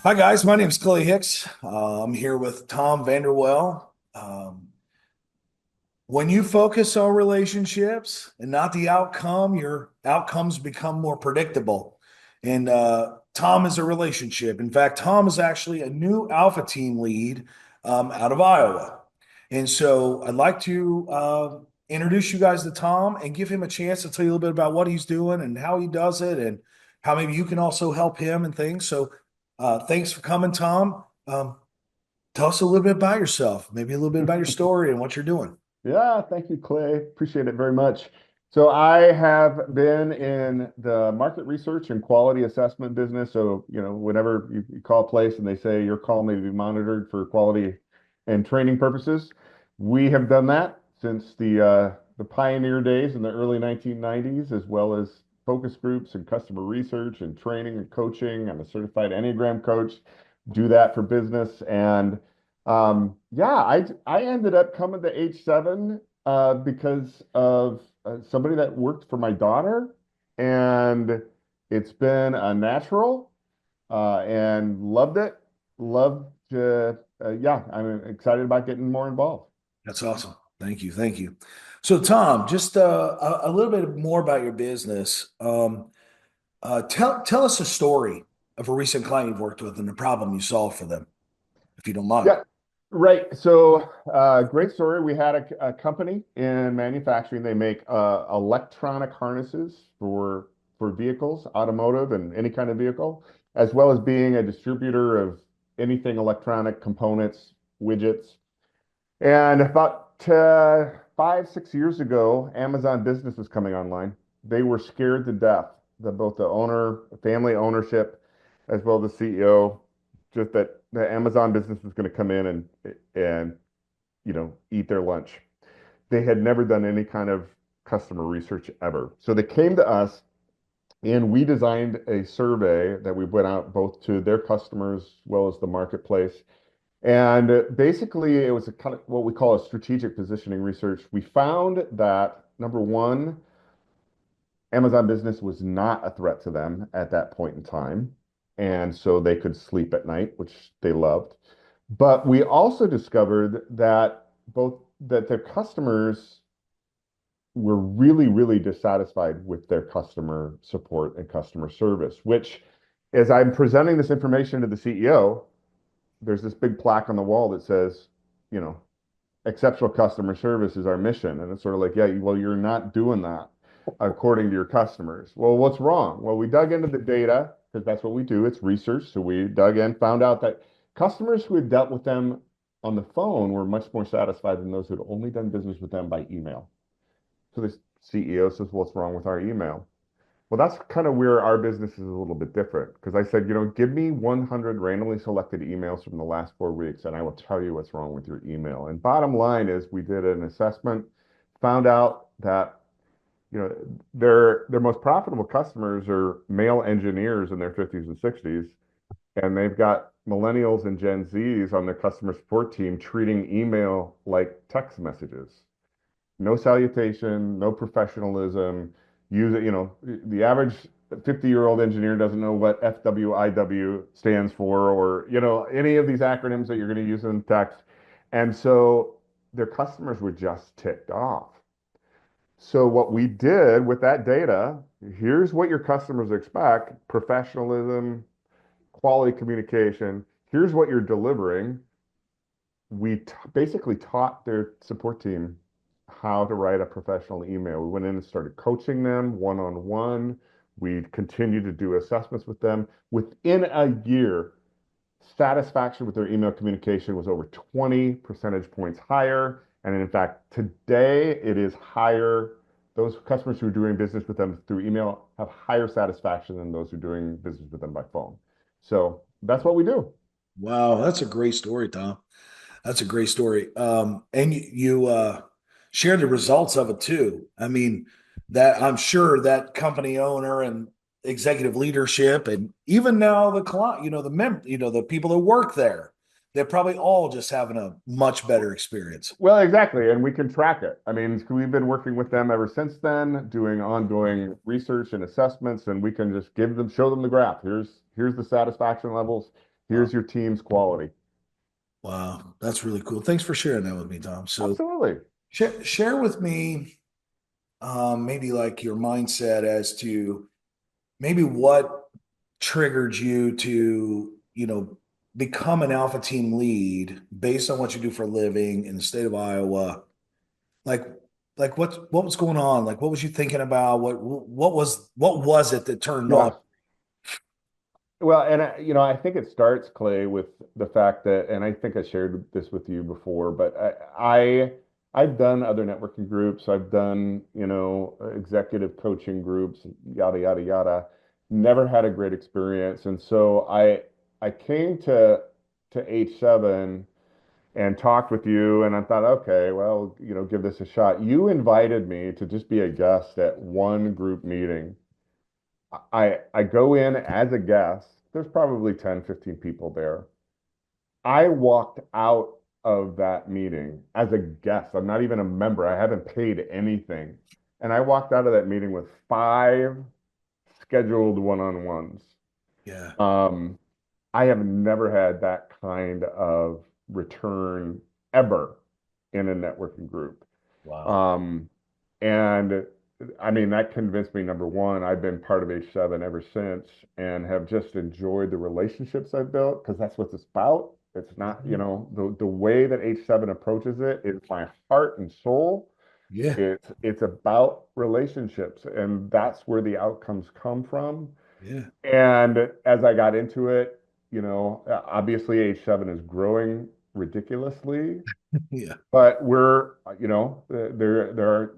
Hi guys, my name is Clay Hicks. I'm here with Tom Vander Well. When you focus on relationships and not the outcome, your outcomes become more predictable. And Tom is a relationship. In fact, Tom is actually a new Alpha Team lead out of Iowa. And so I'd like to introduce you guys to Tom and give him a chance to tell you a little bit about what he's doing and how he does it and how maybe you can also help him and things. So thanks for coming, Tom. Tell us a little bit about yourself, maybe a little bit about your story and what you're doing. Yeah, thank you, Clay. Appreciate it very much. So I have been in the market research and quality assessment business. So, whenever you call a place and they say your call may be monitored for quality and training purposes, we have done that since the pioneer days in the early 1990s, as well as focus groups and customer research and training and coaching. I'm a certified Enneagram coach, do that for business. And yeah, I ended up coming to H7 because of somebody that worked for my daughter, and it's been a natural and loved it. Loved to, yeah, I'm excited about getting more involved. That's awesome. Thank you. Thank you. So, Tom, just a little bit more about your business. Tell us a story of a recent client you've worked with and the problem you solved for them, if you don't mind. Yeah, right. So, great story. We had a company in manufacturing. They make electronic harnesses for vehicles, automotive, and any kind of vehicle, as well as being a distributor of anything electronic components, widgets. And about 5, 6 years ago, Amazon Business was coming online. They were scared to death that both the owner, family ownership, as well as the CEO, just that the Amazon Business was going to come in and eat their lunch. They had never done any kind of customer research ever. So they came to us and we designed a survey that we went out both to their customers as well as the marketplace. And basically, it was a kind of what we call a strategic positioning research. We found that number one, Amazon Business was not a threat to them at that point in time. And so they could sleep at night, which they loved. But we also discovered that both that their customers were really, really dissatisfied with their customer support and customer service, which as I'm presenting this information to the CEO, there's this big plaque on the wall that says, you know, exceptional customer service is our mission. And it's sort of like, yeah, well, you're not doing that according to your customers. Well, what's wrong? Well, we dug into the data because that's what we do. It's research. So we dug in, found out that customers who had dealt with them on the phone were much more satisfied than those who had only done business with them by email. So the CEO says, what's wrong with our email? Well, that's kind of where our business is a little bit different because I said, give me 100 randomly selected emails from the last 4 weeks and I will tell you what's wrong with your email. And bottom line is we did an assessment, found out that, their most profitable customers are male engineers in their 50s and 60s, and they've got millennials and Gen Zs on their customer support team treating email like text messages. No salutation, no professionalism. Use it, the average 50-year-old engineer doesn't know what FWIW stands for or, any of these acronyms that you're going to use in text. And so their customers were just ticked off. So what we did with that data, here's what your customers expect: professionalism, quality communication. Here's what you're delivering. We basically taught their support team how to write a professional email. We went in and started coaching them one-on-one. We continued to do assessments with them. Within a year, satisfaction with their email communication was over 20 percentage points higher. And in fact, today it is higher. Those customers who are doing business with them through email have higher satisfaction than those who are doing business with them by phone. So that's what we do. Wow, that's a great story, Tom. That's a great story. And you share the results of it too. I mean, that I'm sure that company owner and executive leadership, and even now the client, the people that work there, they're probably all just having a much better experience. Well, exactly. And we can track it. I mean, we've been working with them ever since then, doing ongoing research and assessments, and we can just show them the graph. Here's the satisfaction levels. Wow. Here's your team's quality. Wow. That's really cool. Thanks for sharing that with me, Tom. So Absolutely. share with me maybe like your mindset as to maybe what triggered you to, become an alpha team lead based on what you do for a living in the state of Iowa. Like, what was going on? Like, what was you thinking about? What was it that turned on? Yeah. Well, and I think it starts, Clay, with the fact that, and I think I shared this with you before, but I've done other networking groups. I've done, executive coaching groups, yada, yada, yada. Never had a great experience. And so I came to H7 and talked with you, and I thought, okay, well, give this a shot. You invited me to just be a guest at one group meeting. I go in as a guest. There's probably 10, 15 people there. I walked out of that meeting as a guest. I'm not even a member. I haven't paid anything. And I walked out of that meeting with 5 scheduled one-on-ones. Yeah. Um, I have never had that kind of return ever in a networking group. Wow. Um, and I mean, that convinced me, number one, I've been part of H7 ever since and have just enjoyed the relationships I've built because that's what it's about. It's not, Mhm. the way that H7 approaches it is my heart and soul. Yeah. It's about relationships, and that's where the outcomes come from. Yeah. And as I got into it, obviously H7 is growing ridiculously, Yeah. but there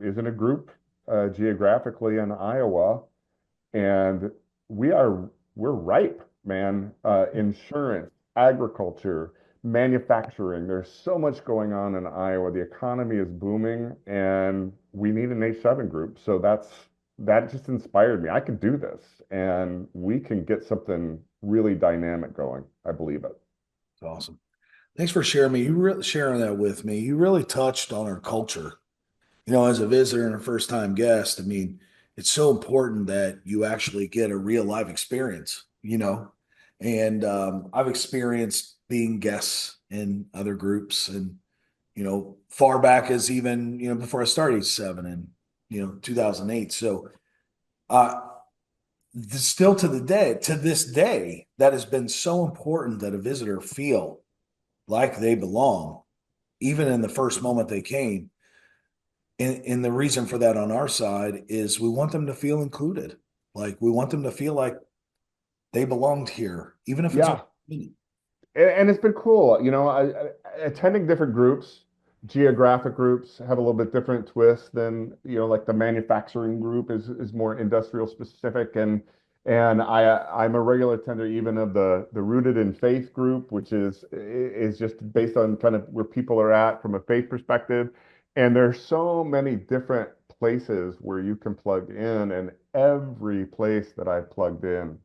isn't a group geographically in Iowa, and we're ripe, man. Insurance, agriculture, manufacturing. There's so much going on in Iowa. The economy is booming, and we need an H7 group. So that just inspired me. I can do this, and we can get something really dynamic going. I believe it. It's awesome. Thanks for sharing that with me. You really touched on our culture. As a visitor and a first time guest, I mean, it's so important that you actually get a real life experience. And I've experienced being guests in other groups and, far back as even, before I started seven and, 2008. So, uh, still to this day, that has been so important that a visitor feel like they belong, even in the first moment they came. And the reason for that on our side is we want them to feel included. Like we want them to feel like they belonged here, even if it's only Yeah. a minute. And it's been cool. Attending different groups, geographic groups have a little bit different twist than, like the manufacturing group is more industrial specific. And I'm a regular attender even of the Rooted in Faith group, which is just based on kind of where people are at from a faith perspective. And there's so many different places where you can plug in, and every place that I plugged in,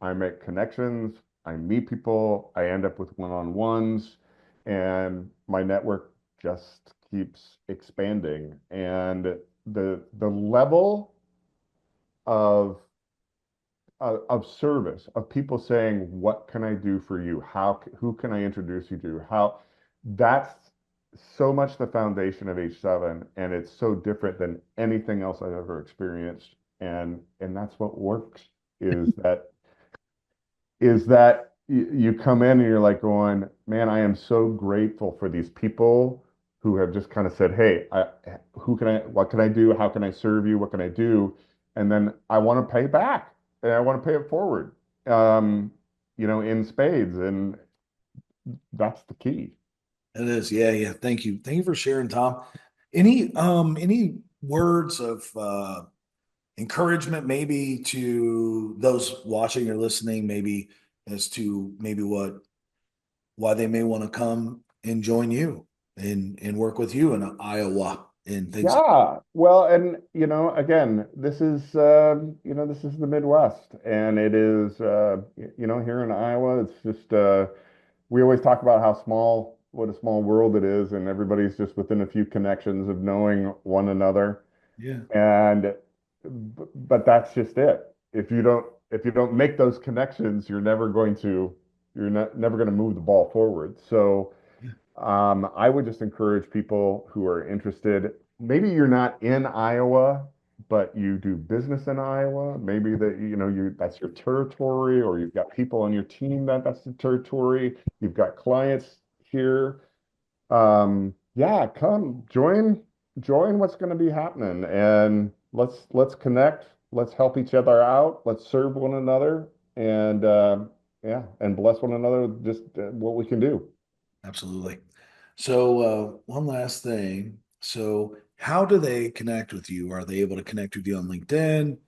I make connections, I meet people, I end up with one-on-ones, and my network just keeps expanding. And the level of of service, of people saying, "What can I do for you? Who can I introduce you to?" That's so much the foundation of H7, and it's so different than anything else I've ever experienced. And that's what works, is that you come in and you're like going, man, I am so grateful for these people who have just kind of said, hey, what can I do? How can I serve you? What can I do? And then I want to pay back, and I want to pay it forward, um, in spades. And that's the key. It is, yeah, yeah. Thank you for sharing, Tom. Any words of encouragement, maybe to those watching or listening, maybe as to maybe why they may want to come and join you and work with you in Iowa and things like. Yeah, well, and again, this is the Midwest, and it is, here in Iowa, it's just, we always talk about what a small world it is, and everybody's just within a few connections of knowing one another. Yeah, And but that's just it. If you don't make those connections, you're never going to. you're never going to move the ball forward. So I would just encourage people who are interested. Maybe you're not in Iowa, but you do business in Iowa. Maybe that that's your territory, or you've got people on your team that's the territory. You've got clients here. Yeah, come join what's going to be happening, and let's connect. Let's help each other out. Let's serve one another, and yeah, and bless one another with just what we can do. Absolutely. So, one last thing. So, how do they connect with you? Are they able to connect with you on LinkedIn?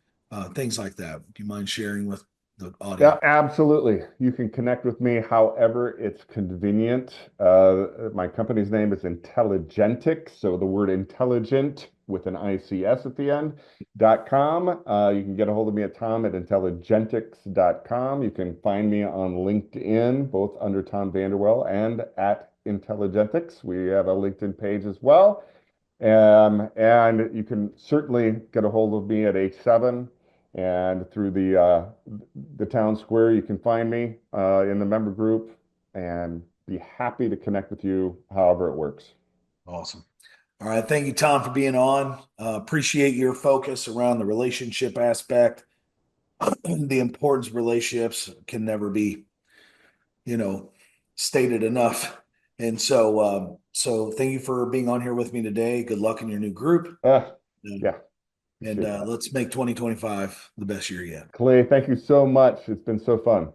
Things like that. Do you mind sharing with the Yeah, audience? absolutely. You can connect with me however it's convenient. My company's name is Intelligentix, so the word intelligent with an ICS at the end, .com. You can get a hold of me at tom@intelligentix.com. You can find me on LinkedIn, both under Tom Vander Well and at Intelligentix. We have a LinkedIn page as well. And you can certainly get a hold of me at H7 and through the town square. You can find me in the member group and be happy to connect with you however it works. Awesome. All right. Thank you, Tom, for being on. Appreciate your focus around the relationship aspect. The importance of relationships can never be, you know, stated enough. And so, so thank you for being on here with me today. Good luck in your new group. Uh, And, yeah, appreciate that. let's make 2025 the best year yet. Clay, thank you so much. It's been so fun.